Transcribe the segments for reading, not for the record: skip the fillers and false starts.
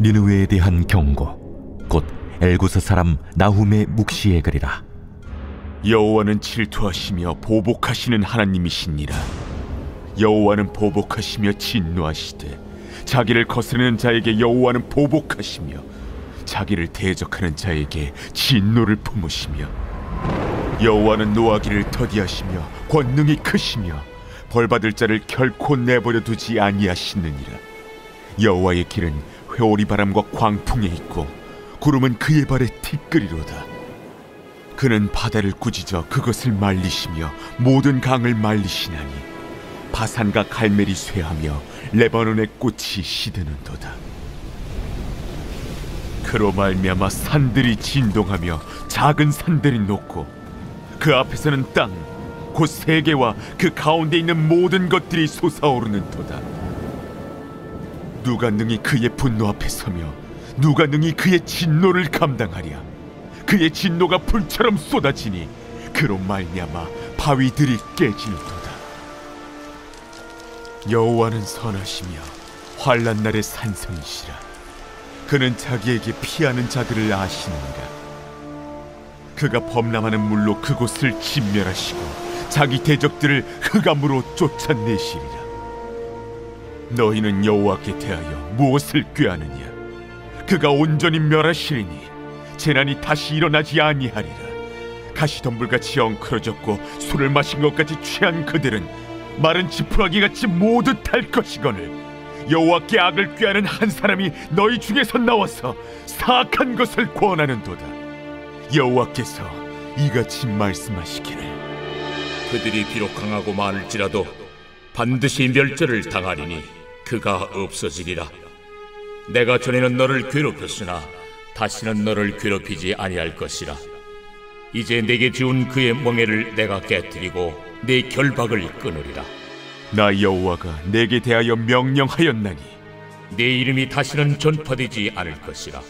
니느웨에 대한 경고, 곧 엘고스 사람 나훔의 묵시에 그리라. 여호와는 질투하시며 보복하시는 하나님이시니라. 여호와는 보복하시며 진노하시되 자기를 거스르는 자에게 여호와는 보복하시며 자기를 대적하는 자에게 진노를 품으시며 여호와는 노하기를 더디하시며 권능이 크시며 벌받을 자를 결코 내버려 두지 아니하시느니라. 여호와의 길은 회오리 바람과 광풍에 있고 구름은 그의 발에 티끌이로다. 그는 바다를 꾸짖어 그것을 말리시며 모든 강을 말리시나니 바산과 갈멜이 쇠하며 레바논의 꽃이 시드는도다. 그로 말미암아 산들이 진동하며 작은 산들이 녹고 그 앞에서는 땅 곧 세계와 그 가운데 있는 모든 것들이 솟아오르는도다. 누가 능히 그의 분노 앞에 서며 누가 능히 그의 진노를 감당하랴. 그의 진노가 불처럼 쏟아지니 그로 말미암아 바위들이 깨질도다. 여호와는 선하시며 환난 날의 산성이시라. 그는 자기에게 피하는 자들을 아시느니라. 그가 범람하는 물로 그곳을 진멸하시고 자기 대적들을 흑암으로 쫓아내시리라. 너희는 여호와께 대하여 무엇을 꾀하느냐? 그가 온전히 멸하시리니 재난이 다시 일어나지 아니하리라. 가시덤불같이 엉클어졌고 술을 마신 것같이 취한 그들은 마른 지푸라기같이 모두 탈 것이거늘 여호와께 악을 꾀하는 한 사람이 너희 중에서 나와서 사악한 것을 권하는도다. 여호와께서 이같이 말씀하시기를 그들이 비록 강하고 많을지라도 반드시 멸절을 당하리니 그가 없어지리라. 내가 전에는 너를 괴롭혔으나 다시는 너를 괴롭히지 아니할 것이라. 이제 내게 지운 그의 멍에를 내가 깨뜨리고 내 결박을 끊으리라. 나 여호와가 내게 대하여 명령하였나니 내 이름이 다시는 전파되지 않을 것이라.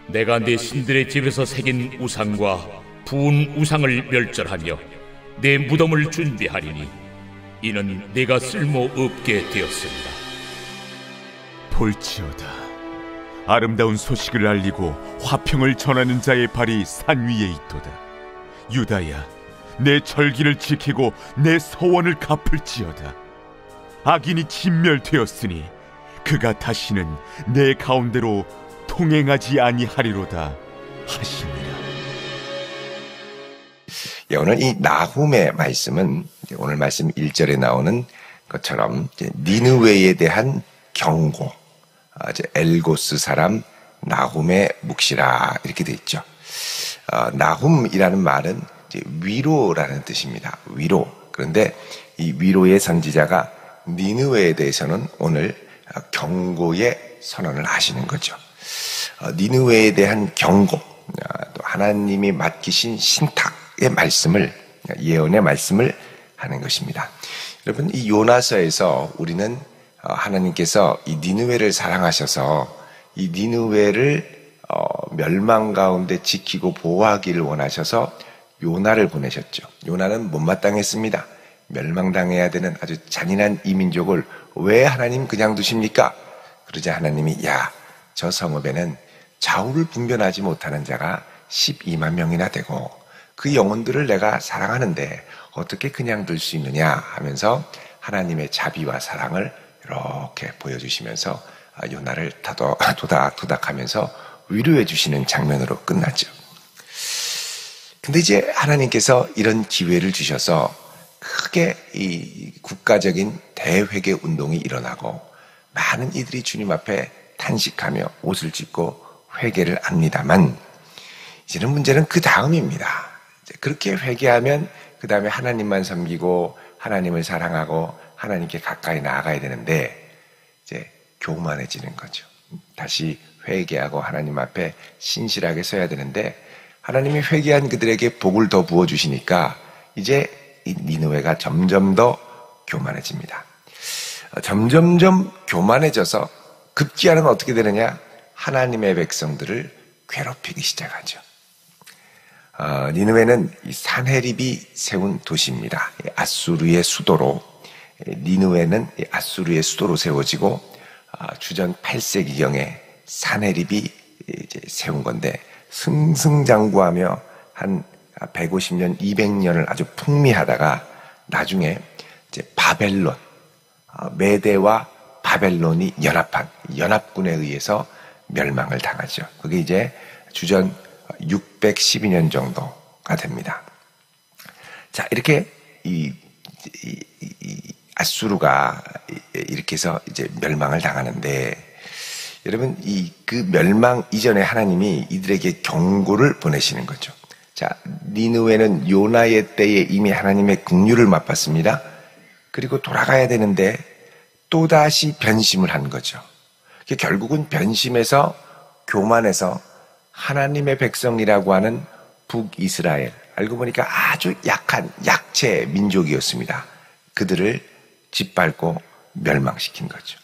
내가 내 신들의 집에서 새긴 우상과 부은 우상을 멸절하며 내 무덤을 준비하리니 이는 내가 쓸모없게 되었습니다. 볼지어다, 아름다운 소식을 알리고 화평을 전하는 자의 발이 산 위에 있도다. 유다야, 내 절기를 지키고 내 서원을 갚을지어다. 악인이 진멸되었으니 그가 다시는 내 가운데로 통행하지 아니하리로다 하시니라. 오늘 이 나훔의 말씀은 오늘 말씀 1절에 나오는 것처럼 니느웨에 대한 경고, 엘고스 사람 나훔의 묵시라 이렇게 되어 있죠. 나훔이라는 말은 위로라는 뜻입니다. 위로. 그런데 이 위로의 선지자가 니느웨에 대해서는 오늘 경고의 선언을 하시는 거죠. 니느웨에 대한 경고, 또 하나님이 맡기신 신탁의 말씀을, 예언의 말씀을 하는 것입니다. 여러분, 이 요나서에서 우리는 하나님께서 이 니느웨를 사랑하셔서 이 니느웨를 멸망 가운데 지키고 보호하기를 원하셔서 요나를 보내셨죠. 요나는 못마땅했습니다. 멸망당해야 되는 아주 잔인한 이 민족을 왜 하나님 그냥 두십니까? 그러자 하나님이 저 성읍에는 좌우를 분별하지 못하는 자가 12만 명이나 되고 그 영혼들을 내가 사랑하는데 어떻게 그냥 둘 수 있느냐 하면서 하나님의 자비와 사랑을 이렇게 보여주시면서 요나를 토닥토닥하면서 위로해 주시는 장면으로 끝났죠. 근데 이제 하나님께서 이런 기회를 주셔서 크게 이 국가적인 대회개 운동이 일어나고 많은 이들이 주님 앞에 탄식하며 옷을 찢고 회개를 합니다만 이제는 문제는 그 다음입니다. 그렇게 회개하면 그 다음에 하나님만 섬기고 하나님을 사랑하고 하나님께 가까이 나아가야 되는데 이제 교만해지는 거죠. 다시 회개하고 하나님 앞에 신실하게 서야 되는데 하나님이 회개한 그들에게 복을 더 부어주시니까 이제 이 니느웨가 점점 더 교만해집니다. 점점점 교만해져서 급기야는 어떻게 되느냐? 하나님의 백성들을 괴롭히기 시작하죠. 니느웨는 이 산헤립이 세운 도시입니다. 아수르의 수도로, 니느웨는 아수르의 수도로 세워지고 주전 8세기경에 사네립이 이제 세운 건데 승승장구하며 한 150년, 200년을 아주 풍미하다가 나중에 이제 바벨론, 메대와 바벨론이 연합한 연합군에 의해서 멸망을 당하죠. 그게 이제 주전 612년 정도가 됩니다. 자, 이렇게 이 아수르가 이렇게 해서 이제 멸망을 당하는데, 여러분 그 멸망 이전에 하나님이 이들에게 경고를 보내시는 거죠. 자, 니느웨는 요나의 때에 이미 하나님의 긍휼을 맛봤습니다. 그리고 돌아가야 되는데 또다시 변심을 한 거죠. 결국은 변심해서 교만해서 하나님의 백성이라고 하는 북이스라엘, 알고 보니까 아주 약한 약체 민족이었습니다. 그들을 짓밟고 멸망시킨 거죠.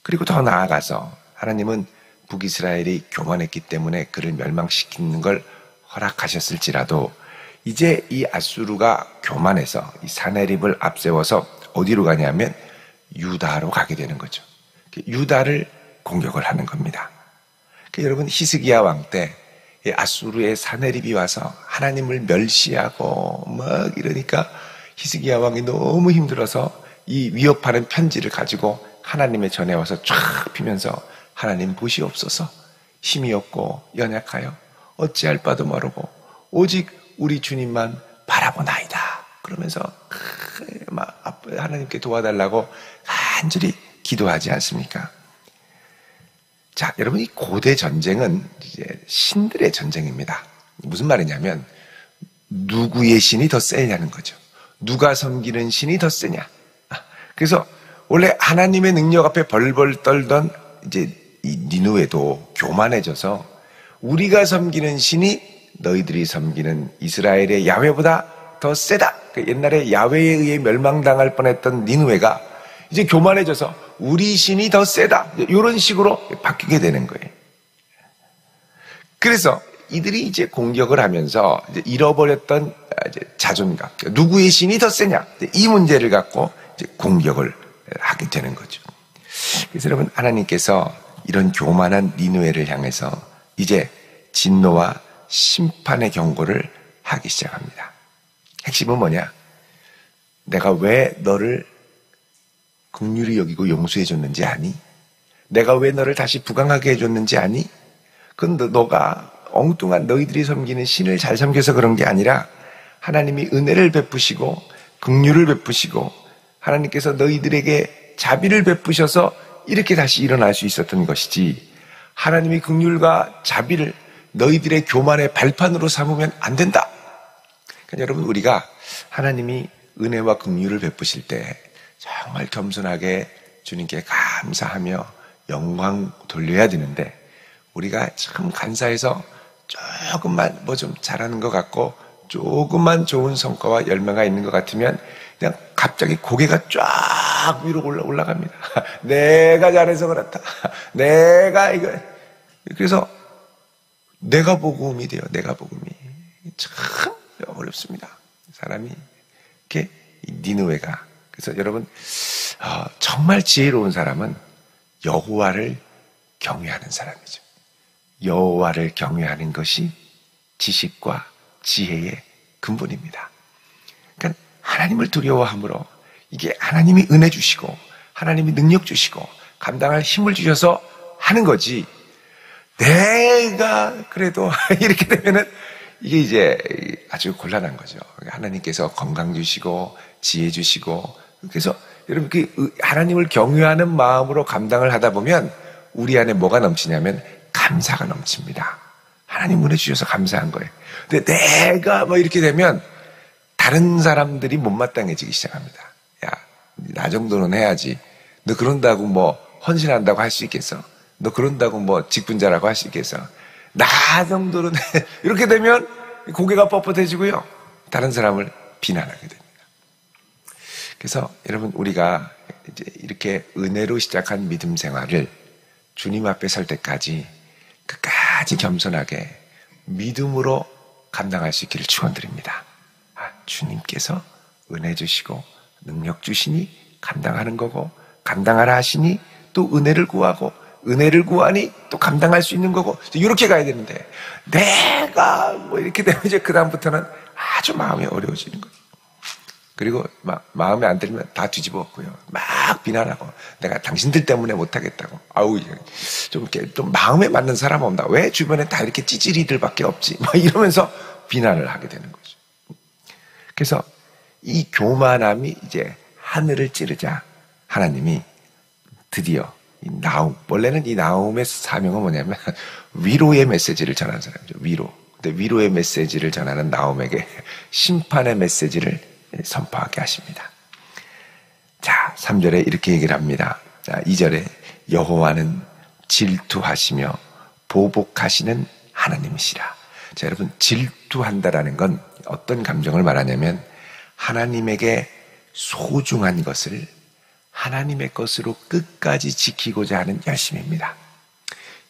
그리고 더 나아가서 하나님은 북이스라엘이 교만했기 때문에 그를 멸망시키는 걸 허락하셨을지라도 이제 이 아수르가 교만해서 이 사네립을 앞세워서 어디로 가냐면 유다로 가게 되는 거죠. 유다를 공격을 하는 겁니다. 여러분, 히스기야 왕 때 아수르의 사네립이 와서 하나님을 멸시하고 막 이러니까 히스기야 왕이 너무 힘들어서 이 위협하는 편지를 가지고 하나님의 전에 와서 쫙 피면서 하나님 보시옵소서, 힘이 없고 연약하여 어찌할 바도 모르고 오직 우리 주님만 바라보나이다 그러면서 막 하나님께 도와달라고 간절히 기도하지 않습니까? 자, 여러분, 이 고대 전쟁은 이제 신들의 전쟁입니다. 무슨 말이냐면 누구의 신이 더 세냐는 거죠. 누가 섬기는 신이 더 세냐. 그래서 원래 하나님의 능력 앞에 벌벌 떨던 이제 이 니느웨도 교만해져서 우리가 섬기는 신이 너희들이 섬기는 이스라엘의 야훼보다 더 세다. 옛날에 야훼에 의해 멸망당할 뻔했던 니느웨가 이제 교만해져서 우리 신이 더 세다. 이런 식으로 바뀌게 되는 거예요. 그래서 이들이 이제 공격을 하면서 이제 잃어버렸던 이제 자존감, 누구의 신이 더 세냐, 이 문제를 갖고 이제 공격을 하게 되는 거죠. 그래서 여러분, 하나님께서 이런 교만한 니느웨를 향해서 이제 진노와 심판의 경고를 하기 시작합니다. 핵심은 뭐냐? 내가 왜 너를 긍휼히 여기고 용서해 줬는지 아니? 내가 왜 너를 다시 부강하게 해줬는지 아니? 그건 너가 엉뚱한 너희들이 섬기는 신을 잘 섬겨서 그런 게 아니라 하나님이 은혜를 베푸시고 긍휼을 베푸시고 하나님께서 너희들에게 자비를 베푸셔서 이렇게 다시 일어날 수 있었던 것이지, 하나님이 긍휼과 자비를 너희들의 교만의 발판으로 삼으면 안 된다. 그러니까 여러분, 우리가 하나님이 은혜와 긍휼을 베푸실 때 정말 겸손하게 주님께 감사하며 영광 돌려야 되는데, 우리가 참 간사해서 조금만 뭐 좀 잘하는 것 같고 조금만 좋은 성과와 열매가 있는 것 같으면 그냥 갑자기 고개가 쫙 위로 올라갑니다. 내가 잘해서 그렇다. 내가 이거. 그래서 내가 복음이 돼요. 내가 복음이. 참 어렵습니다. 사람이 이렇게 니느웨가. 그래서 여러분, 정말 지혜로운 사람은 여호와를 경외하는 사람이죠. 여호와를 경외하는 것이 지식과 지혜의 근본입니다. 그러니까 하나님을 두려워함으로, 이게 하나님이 은혜 주시고 하나님이 능력 주시고 감당할 힘을 주셔서 하는 거지, 내가 그래도 이렇게 되면은 이게 이제 아주 곤란한 거죠. 하나님께서 건강 주시고 지혜 주시고, 그래서 여러분, 하나님을 경외하는 마음으로 감당을 하다 보면 우리 안에 뭐가 넘치냐면 감사가 넘칩니다. 하나님 은혜 주셔서 감사한 거예요. 근데 내가 뭐 이렇게 되면 다른 사람들이 못마땅해지기 시작합니다. 야, 나 정도는 해야지. 너 그런다고 뭐 헌신한다고 할 수 있겠어? 너 그런다고 뭐 직분자라고 할 수 있겠어? 나 정도는 해. 이렇게 되면 고개가 뻣뻣해지고요, 다른 사람을 비난하게 됩니다. 그래서 여러분, 우리가 이제 이렇게 은혜로 시작한 믿음 생활을 주님 앞에 설 때까지 끝까지 겸손하게 믿음으로 감당할 수 있기를 축원드립니다. 주님께서 은혜 주시고 능력 주시니 감당하는 거고, 감당하라 하시니 또 은혜를 구하고 은혜를 구하니 또 감당할 수 있는 거고 이렇게 가야 되는데 내가 뭐 이렇게 되면 이제 그 다음부터는 아주 마음이 어려워지는 거예요. 그리고 마음에 안 들면 다 뒤집어 엎고요. 막 비난하고 내가 당신들 때문에 못하겠다고. 아우 좀 이렇게 좀 마음에 맞는 사람 없나? 왜 주변에 다 이렇게 찌질이들밖에 없지? 막 이러면서 비난을 하게 되는 거죠. 그래서 이 교만함이 이제 하늘을 찌르자 하나님이 드디어 이 나움, 원래는 이 나움의 사명은 뭐냐면 위로의 메시지를 전하는 사람이죠. 위로. 근데 위로의 메시지를 전하는 나움에게 심판의 메시지를 선포하게 하십니다. 자, 3절에 이렇게 얘기를 합니다. 자, 2절에 여호와는 질투하시며 보복하시는 하나님이시라. 자, 여러분, 질투한다라는 건 어떤 감정을 말하냐면 하나님에게 소중한 것을 하나님의 것으로 끝까지 지키고자 하는 열심입니다.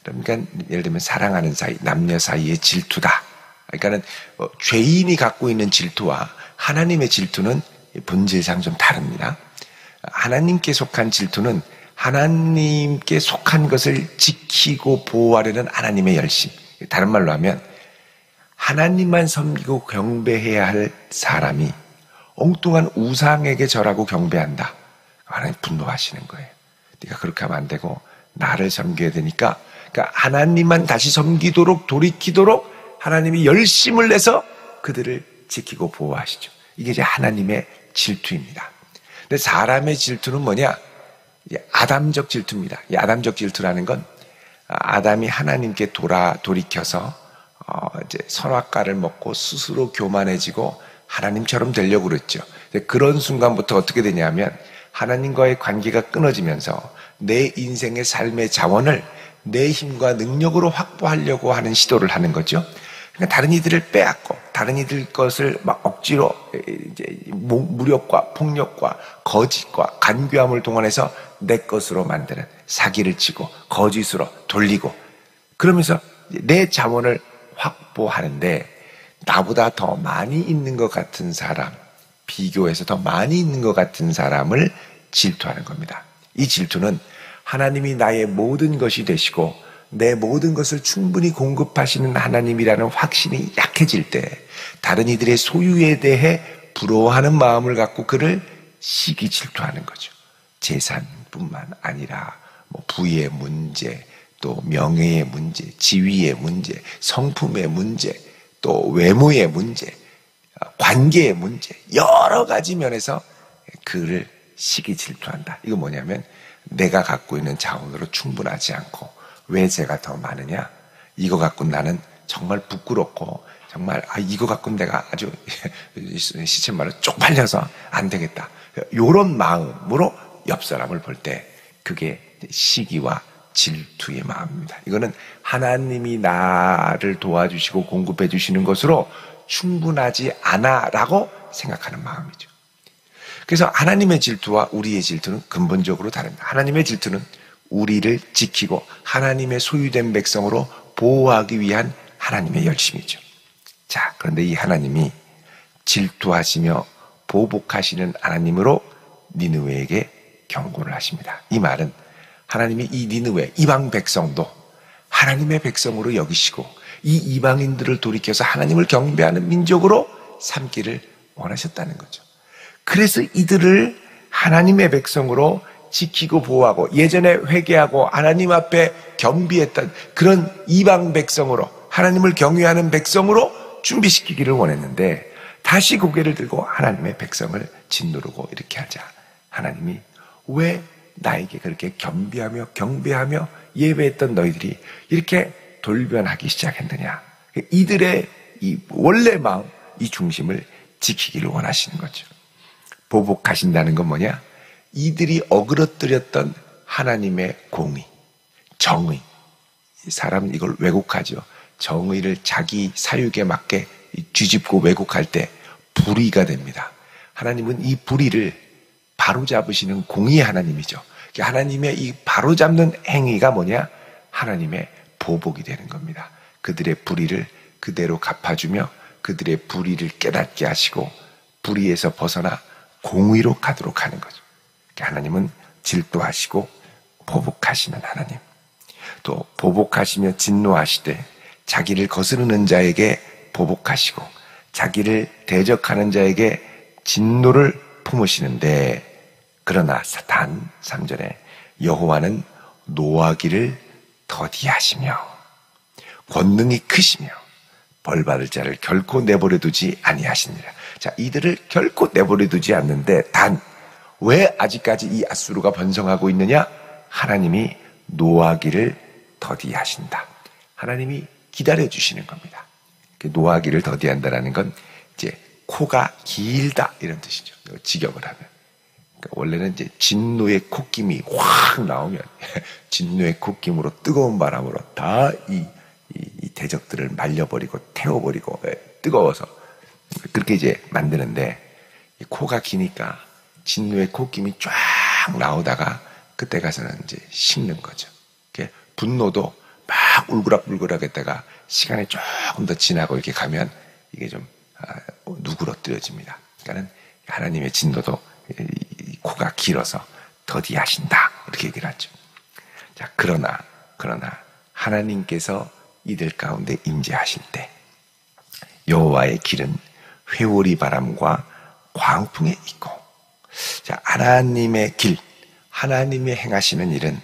그러니까 예를 들면 사랑하는 사이, 남녀 사이의 질투다. 그러니까는 죄인이 갖고 있는 질투와 하나님의 질투는 본질상 좀 다릅니다. 하나님께 속한 질투는 하나님께 속한 것을 지키고 보호하려는 하나님의 열심. 다른 말로 하면 하나님만 섬기고 경배해야 할 사람이 엉뚱한 우상에게 절하고 경배한다. 하나님 분노하시는 거예요. 네가 그렇게 하면 안 되고 나를 섬겨야 되니까, 그러니까 하나님만 다시 섬기도록 돌이키도록 하나님이 열심을 내서 그들을 지키고 보호하시죠. 이게 이제 하나님의 질투입니다. 근데 사람의 질투는 뭐냐? 아담적 질투입니다. 이 아담적 질투라는 건 아담이 하나님께 돌이켜서 이제 선악과를 먹고 스스로 교만해지고 하나님처럼 되려고 그랬죠. 그런 순간부터 어떻게 되냐면 하나님과의 관계가 끊어지면서 내 인생의 삶의 자원을 내 힘과 능력으로 확보하려고 하는 시도를 하는 거죠. 그러니까 다른 이들을 빼앗고 다른 이들 것을 막 억지로 이제 무력과 폭력과 거짓과 간교함을 동원해서 내 것으로 만드는, 사기를 치고 거짓으로 돌리고, 그러면서 내 자원을 확보하는데 나보다 더 많이 있는 것 같은 사람, 비교해서 더 많이 있는 것 같은 사람을 질투하는 겁니다. 이 질투는 하나님이 나의 모든 것이 되시고 내 모든 것을 충분히 공급하시는 하나님이라는 확신이 약해질 때 다른 이들의 소유에 대해 부러워하는 마음을 갖고 그를 시기 질투하는 거죠. 재산뿐만 아니라 뭐 부의 문제, 또 명예의 문제, 지위의 문제, 성품의 문제, 또 외모의 문제, 관계의 문제, 여러 가지 면에서 그를 시기 질투한다. 이거 뭐냐면 내가 갖고 있는 자원으로 충분하지 않고 왜 제가 더 많으냐? 이거 갖고 나는 정말 부끄럽고 정말 이거 갖고 내가 아주 시체 말로 쪽팔려서 안 되겠다. 이런 마음으로 옆 사람을 볼 때 그게 시기와 질투의 마음입니다. 이거는 하나님이 나를 도와주시고 공급해 주시는 것으로 충분하지 않아라고 생각하는 마음이죠. 그래서 하나님의 질투와 우리의 질투는 근본적으로 다릅니다. 하나님의 질투는 우리를 지키고 하나님의 소유된 백성으로 보호하기 위한 하나님의 열심이죠. 자, 그런데 이 하나님이 질투하시며 보복하시는 하나님으로 니느웨에게 경고를 하십니다. 이 말은 하나님이 이 니느웨, 이방 백성도 하나님의 백성으로 여기시고 이 이방인들을 돌이켜서 하나님을 경배하는 민족으로 삼기를 원하셨다는 거죠. 그래서 이들을 하나님의 백성으로 지키고 보호하고 예전에 회개하고 하나님 앞에 겸비했던 그런 이방 백성으로, 하나님을 경외하는 백성으로 준비시키기를 원했는데 다시 고개를 들고 하나님의 백성을 짓누르고 이렇게 하자. 하나님이 왜 나에게 그렇게 겸비하며 경배하며 예배했던 너희들이 이렇게 돌변하기 시작했느냐. 이들의 이 원래 마음, 이 중심을 지키기를 원하시는 거죠. 보복하신다는 건 뭐냐? 이들이 어그러뜨렸던 하나님의 공의, 정의. 사람은 이걸 왜곡하죠. 정의를 자기 사육에 맞게 뒤집고 왜곡할 때 불의가 됩니다. 하나님은 이 불의를 바로잡으시는 공의의 하나님이죠. 하나님의 이 바로잡는 행위가 뭐냐? 하나님의 보복이 되는 겁니다. 그들의 불의를 그대로 갚아주며 그들의 불의를 깨닫게 하시고 불의에서 벗어나 공의로 가도록 하는 거죠. 하나님은 질투하시고 보복하시는 하나님. 또 보복하시며 진노하시되 자기를 거스르는 자에게 보복하시고 자기를 대적하는 자에게 진노를 품으시는데 그러나 단 3절에 여호와는 노하기를 더디하시며 권능이 크시며 벌받을 자를 결코 내버려 두지 아니하시니라. 자, 이들을 결코 내버려 두지 않는데 단 왜 아직까지 이 아수르가 번성하고 있느냐? 하나님이 노하기를 더디하신다. 하나님이 기다려주시는 겁니다. 노하기를 더디한다라는 건 이제 코가 길다 이런 뜻이죠. 직역을 하면. 그러니까 원래는 이제 진노의 콧김이 확 나오면 진노의 콧김으로 뜨거운 바람으로 다 이 대적들을 말려버리고 태워버리고 뜨거워서 그렇게 이제 만드는데 이 코가 기니까 진노의 콧김이 쫙 나오다가 그때 가서는 이제 식는 거죠. 분노도 막 울그락불그락했다가 시간이 조금 더 지나고 이렇게 가면 이게 좀 누그러뜨려집니다. 그러니까는 하나님의 진노도 이 코가 길어서 더디하신다 이렇게 얘기를 하죠. 자, 그러나 하나님께서 이들 가운데 임재하실 때 여호와의 길은 회오리 바람과 광풍에 있고, 자, 하나님의 길, 하나님이 행하시는 일은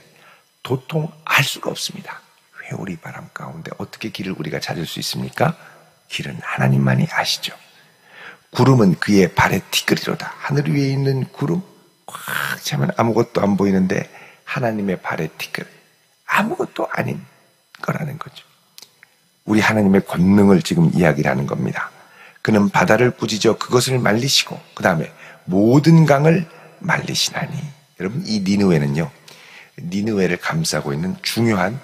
도통 알 수가 없습니다. 회오리 바람 가운데 어떻게 길을 우리가 찾을 수 있습니까? 길은 하나님만이 아시죠. 구름은 그의 발에 티끌이로다. 하늘 위에 있는 구름 꽉 차면 아무것도 안 보이는데 하나님의 발에 티끌, 아무것도 아닌 거라는 거죠. 우리 하나님의 권능을 지금 이야기를 하는 겁니다. 그는 바다를 꾸짖어 그것을 말리시고 그 다음에 모든 강을 말리시나니. 여러분, 이 니느웨는요, 니느웨를 감싸고 있는 중요한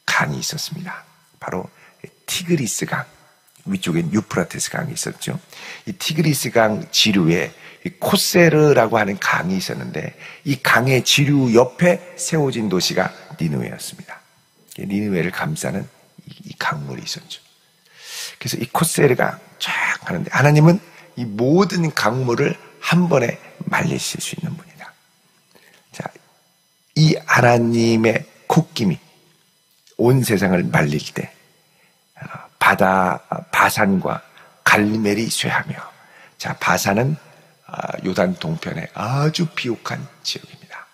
강이 있었습니다. 바로 티그리스 강, 위쪽엔 유프라테스 강이 있었죠. 이 티그리스 강 지류에 코세르라고 하는 강이 있었는데 이 강의 지류 옆에 세워진 도시가 니느웨였습니다. 니느웨를 감싸는 이 강물이 있었죠. 그래서 이 코세르가 쫙 하는데 하나님은 이 모든 강물을 한 번에 말리실 수 있는 분이다. 자, 이 하나님의 콧김이 온 세상을 말릴 때 바다 바산과 갈멜이 쇠하며, 자, 바산은 요단 동편에 아주 비옥한 지역입니다.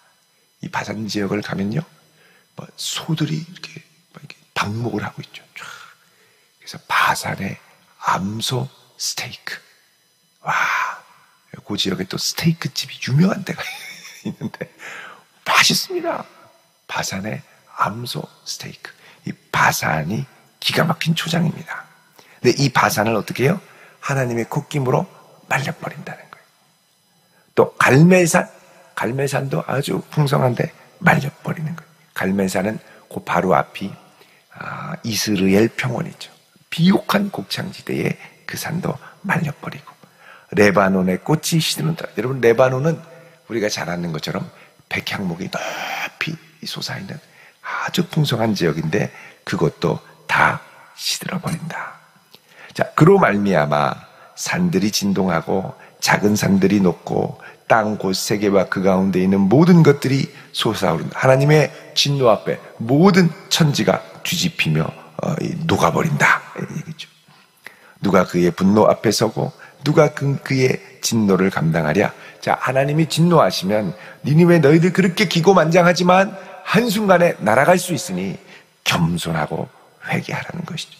이 바산 지역을 가면요, 소들이 이렇게 방목을 하고 있죠. 그래서 바산의 암소 스테이크, 와, 그 지역에 또 스테이크 집이 유명한 데가 있는데 맛있습니다. 바산의 암소 스테이크. 이 바산이 기가 막힌 초장입니다. 근데 이 바산을 어떻게 해요? 하나님의 콧김으로 말려버린다는 거예요. 또 갈멜산도 아주 풍성한데 말려버리는 거예요. 갈멜산은 그 바로 앞이 이스르엘 평원이죠. 비옥한 곡창지대에 그 산도 말려버리고, 레바논의 꽃이 시드는다. 여러분, 레바논은 우리가 잘 아는 것처럼 백향목이 높이 솟아있는 아주 풍성한 지역인데 그것도 다 시들어버린다. 자, 그로 말미암아 산들이 진동하고 작은 산들이 녹고 땅 곳세계와 그 가운데 있는 모든 것들이 솟아오른다. 하나님의 진노 앞에 모든 천지가 뒤집히며 녹아버린다, 얘기죠. 누가 그의 분노 앞에 서고 누가 그의 진노를 감당하랴. 자, 하나님이 진노하시면 니느웨 너희들 그렇게 기고만장하지만 한순간에 날아갈 수 있으니 겸손하고 회개하라는 것이죠.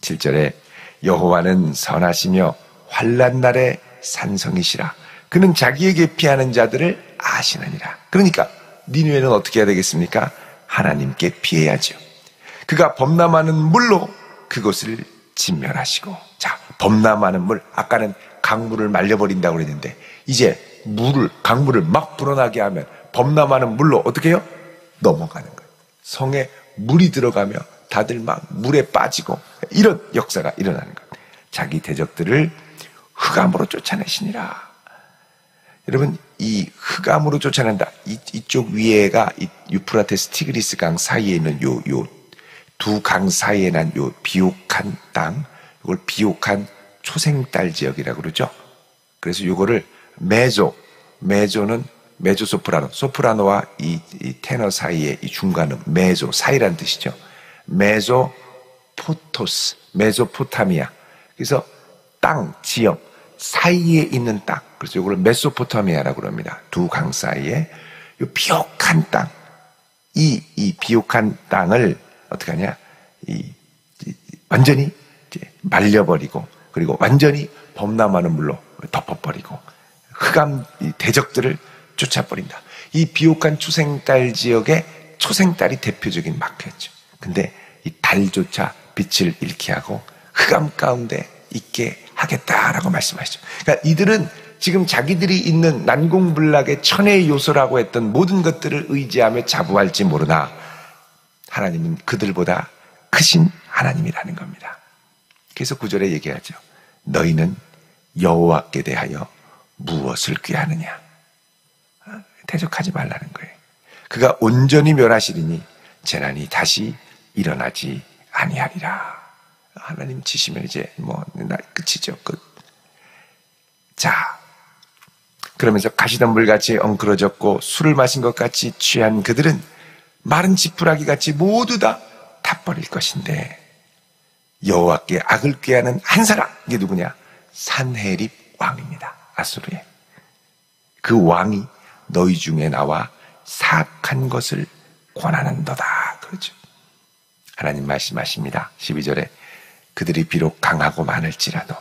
7절에 여호와는 선하시며 환난 날에 산성이시라. 그는 자기에게 피하는 자들을 아시느니라. 그러니까 니느웨는 어떻게 해야 되겠습니까? 하나님께 피해야죠. 그가 범람하는 물로 그것을 진멸하시고. 자, 범람하는 물, 아까는 강물을 말려버린다고 그랬는데 이제 강물을 막 불어나게 하면 범람하는 물로 어떻게 해요? 넘어가는 거예요. 성에 물이 들어가며 다들 막 물에 빠지고 이런 역사가 일어나는 거예요. 자기 대적들을 흑암으로 쫓아내시니라. 여러분, 이 흑암으로 쫓아낸다. 이쪽 위에가 이 유프라테스 티그리스 강 사이에 있는 요 두 강 사이에 난 요 비옥한 땅, 이걸 비옥한 초생딸 지역이라고 그러죠. 그래서 요거를 메조는 메조소프라노, 소프라노와 이 테너 사이의 이 중간음, 메조, 사이란 뜻이죠. 메조포토스, 메소포타미아. 그래서 땅, 지역, 사이에 있는 땅. 그래서 이걸 메소포타미아라고 합니다. 두 강 사이에 이 비옥한 땅. 이 비옥한 땅을 어떻게 하냐? 완전히 이제 말려버리고, 그리고 완전히 범람하는 물로 덮어버리고, 흑암 대적들을 쫓아버린다. 이 비옥한 초생달 지역의 초생달이 대표적인 마크였죠. 근데 이 달조차 빛을 잃게 하고 흑암 가운데 있게 하겠다라고 말씀하시죠. 그러니까 이들은 지금 자기들이 있는 난공불락의 천혜의 요소라고 했던 모든 것들을 의지하며 자부할지 모르나 하나님은 그들보다 크신 하나님이라는 겁니다. 그래서 9절에 얘기하죠. 너희는 여호와께 대하여 무엇을 꾀하느냐? 대적하지 말라는 거예요. 그가 온전히 멸하시리니 재난이 다시 일어나지 아니하리라. 하나님 치시면 이제 끝이죠. 끝. 자, 그러면서 가시덤불같이 엉클어졌고 술을 마신 것 같이 취한 그들은 마른 지푸라기 같이 모두 다 타버릴 것인데 여호와께 악을 꾀하는 한 사람, 이게 누구냐? 산헤립 왕입니다. 아수르의. 그 왕이 너희 중에 나와 사악한 것을 권하는도다. 그러죠. 하나님 말씀하십니다. 12절에 그들이 비록 강하고 많을지라도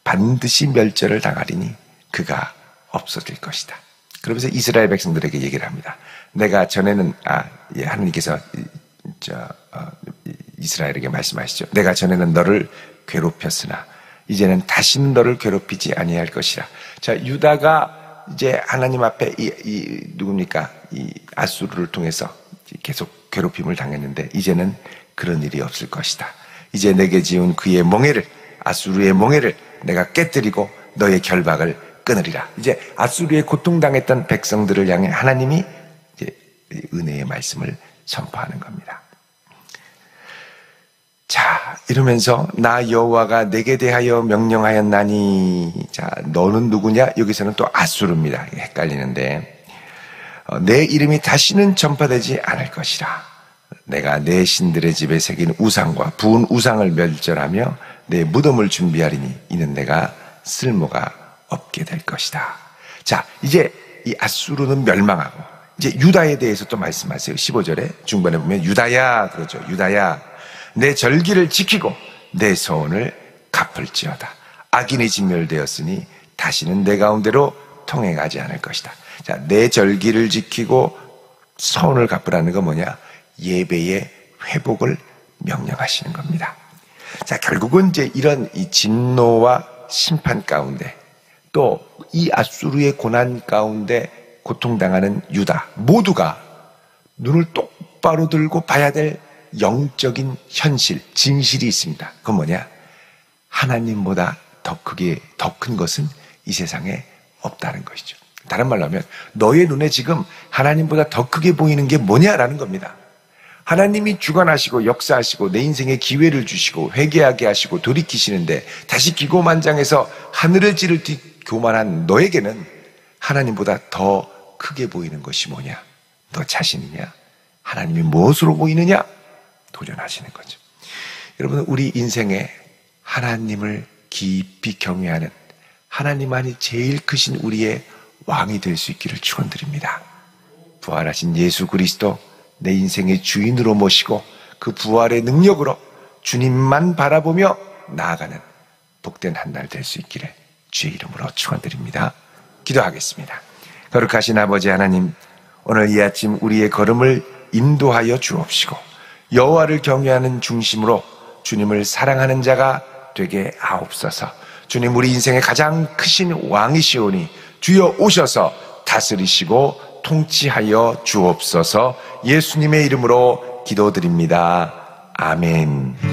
반드시 멸절을 당하리니 그가 없어질 것이다. 그러면서 이스라엘 백성들에게 얘기를 합니다. 내가 전에는 하나님께서 이스라엘에게 말씀하시죠. 내가 전에는 너를 괴롭혔으나 이제는 다시는 너를 괴롭히지 아니할 것이라. 자, 유다가 이제 하나님 앞에 누굽니까? 이 아수르를 통해서 계속 괴롭힘을 당했는데 이제는 그런 일이 없을 것이다. 이제 내게 지은 그의 멍에를, 아수르의 멍에를 내가 깨뜨리고 너의 결박을 끊으리라. 이제 아수르에 고통당했던 백성들을 향해 하나님이 이제 은혜의 말씀을 선포하는 겁니다. 자, 이러면서 나 여호와가 내게 대하여 명령하였나니. 자, 너는 누구냐? 여기서는 또 아수르입니다. 헷갈리는데 내 이름이 다시는 전파되지 않을 것이라. 내가 내 신들의 집에 새긴 우상과 부은 우상을 멸절하며 내 무덤을 준비하리니 이는 내가 쓸모가 없게 될 것이다. 자, 이제 이 아수르는 멸망하고 이제 유다에 대해서 또 말씀하세요. 15절에 중반에 보면 유다야 그러죠. 유다야 내 절기를 지키고 내 서원을 갚을지어다. 악인이 진멸되었으니 다시는 내 가운데로 통행하지 않을 것이다. 자, 내 절기를 지키고 서원을 갚으라는 건 뭐냐? 예배의 회복을 명령하시는 겁니다. 자, 결국은 이제 이런 이 진노와 심판 가운데 또 이 아수르의 고난 가운데 고통당하는 유다 모두가 눈을 똑바로 들고 봐야 될 영적인 현실, 진실이 있습니다. 그건 뭐냐? 하나님보다 더 큰 것은 이 세상에 없다는 것이죠. 다른 말로 하면 너의 눈에 지금 하나님보다 더 크게 보이는 게 뭐냐라는 겁니다. 하나님이 주관하시고 역사하시고 내 인생에 기회를 주시고 회개하게 하시고 돌이키시는데 다시 기고만장해서 하늘을 찌를 듯 교만한 너에게는 하나님보다 더 크게 보이는 것이 뭐냐? 너 자신이냐? 하나님이 무엇으로 보이느냐? 도전하시는 거죠. 여러분, 우리 인생에 하나님을 깊이 경외하는 하나님만이 제일 크신 우리의 왕이 될 수 있기를 축원드립니다. 부활하신 예수 그리스도 내 인생의 주인으로 모시고 그 부활의 능력으로 주님만 바라보며 나아가는 복된 한 날 될 수 있기를 주의 이름으로 축원드립니다. 기도하겠습니다. 거룩하신 아버지 하나님, 오늘 이 아침 우리의 걸음을 인도하여 주옵시고 여호와를 경외하는 중심으로 주님을 사랑하는 자가 되게 하옵소서. 주님, 우리 인생의 가장 크신 왕이시오니 주여 오셔서 다스리시고 통치하여 주옵소서. 예수님의 이름으로 기도드립니다. 아멘.